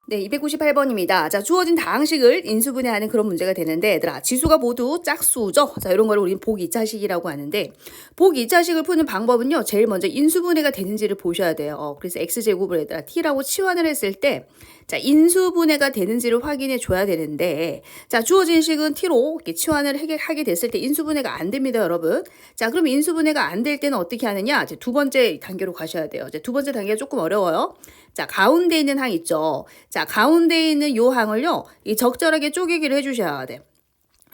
네, 298번입니다. 자, 주어진 다항식을 인수분해하는 그런 문제가 되는데, 얘들아, 지수가 모두 짝수죠? 자, 이런 걸 우리는 복 2차식이라고 하는데, 복 2차식을 푸는 방법은요, 제일 먼저 인수분해가 되는지를 보셔야 돼요. 그래서 x제곱을 얘들아, t라고 치환을 했을 때, 자, 인수분해가 되는지를 확인해 줘야 되는데, 자, 주어진 식은 t로 이렇게 치환을 하게 됐을 때 인수분해가 안 됩니다, 여러분. 자, 그럼 인수분해가 안 될 때는 어떻게 하느냐? 이제 두 번째 단계로 가셔야 돼요. 이제 두 번째 단계가 조금 어려워요. 자, 가운데 있는 항 있죠? 자, 가운데 있는 요 항을요, 이 적절하게 쪼개기를 해주셔야 돼.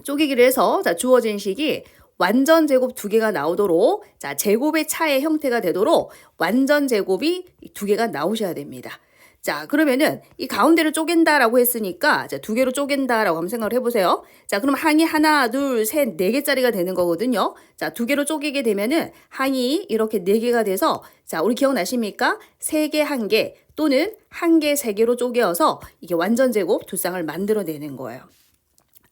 쪼개기를 해서, 자, 주어진 식이 완전 제곱 두 개가 나오도록, 자, 제곱의 차의 형태가 되도록 완전 제곱이 두 개가 나오셔야 됩니다. 자, 그러면은 이 가운데를 쪼갠다라고 했으니까, 자, 두 개로 쪼갠다라고 한번 생각을 해보세요. 자, 그럼 항이 하나, 둘, 셋, 네 개짜리가 되는 거거든요. 자, 두 개로 쪼개게 되면은 항이 이렇게 네 개가 돼서, 자, 우리 기억나십니까? 세 개, 한 개, 또는 한 개, 세 개로 쪼개어서 이게 완전 제곱 두 쌍을 만들어내는 거예요.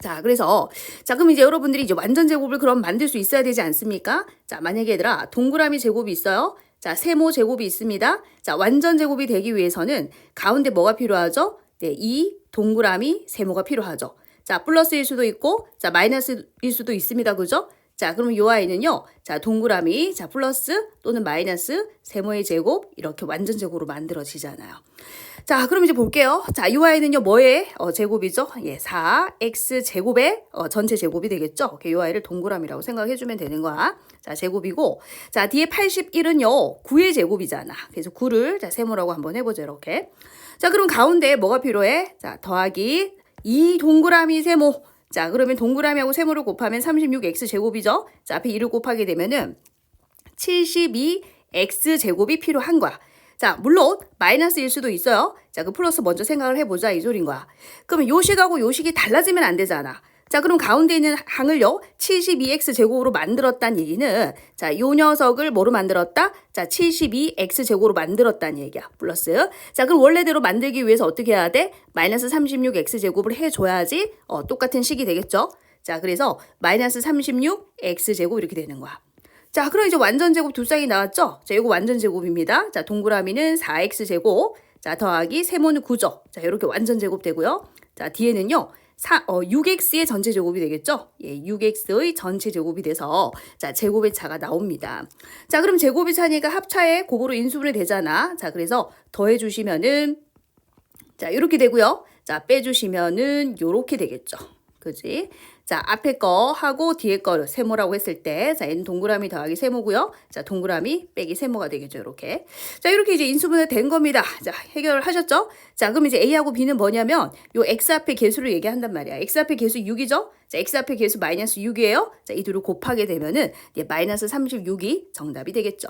자, 그래서, 자, 그럼 이제 여러분들이 이제 완전 제곱을 그럼 만들 수 있어야 되지 않습니까? 자, 만약에 얘들아, 동그라미 제곱이 있어요. 자, 세모 제곱이 있습니다. 자, 완전 제곱이 되기 위해서는 가운데 뭐가 필요하죠? 네, 이 동그라미 세모가 필요하죠. 자, 플러스일 수도 있고, 자, 마이너스일 수도 있습니다. 그죠? 자, 그럼 요 아이는요, 자, 동그라미, 자, 플러스 또는 마이너스 세모의 제곱, 이렇게 완전 제곱으로 만들어지잖아요. 자, 그럼 이제 볼게요. 자, 이 아이는요, 뭐의 제곱이죠? 예, 4x 제곱의 전체 제곱이 되겠죠? 이 아이를 동그라미라고 생각해주면 되는 거야. 자, 제곱이고, 자, 뒤에 81은요, 9의 제곱이잖아. 그래서 9를, 자, 세모라고 한번 해보죠, 이렇게. 자, 그럼 가운데 뭐가 필요해? 자, 더하기 이 동그라미 세모. 자, 그러면 동그라미하고 세모를 곱하면 36x 제곱이죠? 자, 앞에 2를 곱하게 되면은 72x 제곱이 필요한 거야. 자, 물론 마이너스일 수도 있어요. 자, 그 플러스 먼저 생각을 해보자 이 소린 거야. 그러면 요식하고 요식이 달라지면 안 되잖아. 자, 그럼 가운데 있는 항을요, 72x 제곱으로 만들었다는 얘기는, 자, 요 녀석을 뭐로 만들었다? 자, 72x 제곱으로 만들었다는 얘기야. 플러스. 자, 그럼 원래대로 만들기 위해서 어떻게 해야 돼? 마이너스 36x 제곱을 해줘야지, 똑같은 식이 되겠죠? 자, 그래서 마이너스 36x 제곱 이렇게 되는 거야. 자, 그럼 이제 완전 제곱 두 쌍이 나왔죠? 자, 이거 완전 제곱입니다. 자, 동그라미는 4x 제곱. 자, 더하기 세모는 9죠. 자, 이렇게 완전 제곱 되고요. 자, 뒤에는요. 6x의 전체 제곱이 되겠죠? 예, 6x의 전체 제곱이 돼서 자, 제곱의 차가 나옵니다. 자, 그럼 제곱의 차니까 합차에 곱으로 인수분해 되잖아. 자, 그래서 더해 주시면은 자, 이렇게 되고요. 자, 빼 주시면은 요렇게 되겠죠. 그지? 자, 앞에 거 하고 뒤에 거를 세모라고 했을 때, 자, 얘는 동그라미 더하기 세모고요. 자, 동그라미 빼기 세모가 되겠죠, 이렇게. 자, 이렇게 이제 인수분해 된 겁니다. 자, 해결을 하셨죠? 자, 그럼 이제 A하고 B는 뭐냐면, 요 X 앞에 개수를 얘기한단 말이야. X 앞에 개수 6이죠? 자, X 앞에 개수 마이너스 6이에요. 자, 이 둘을 곱하게 되면은, 마이너스 36이 정답이 되겠죠.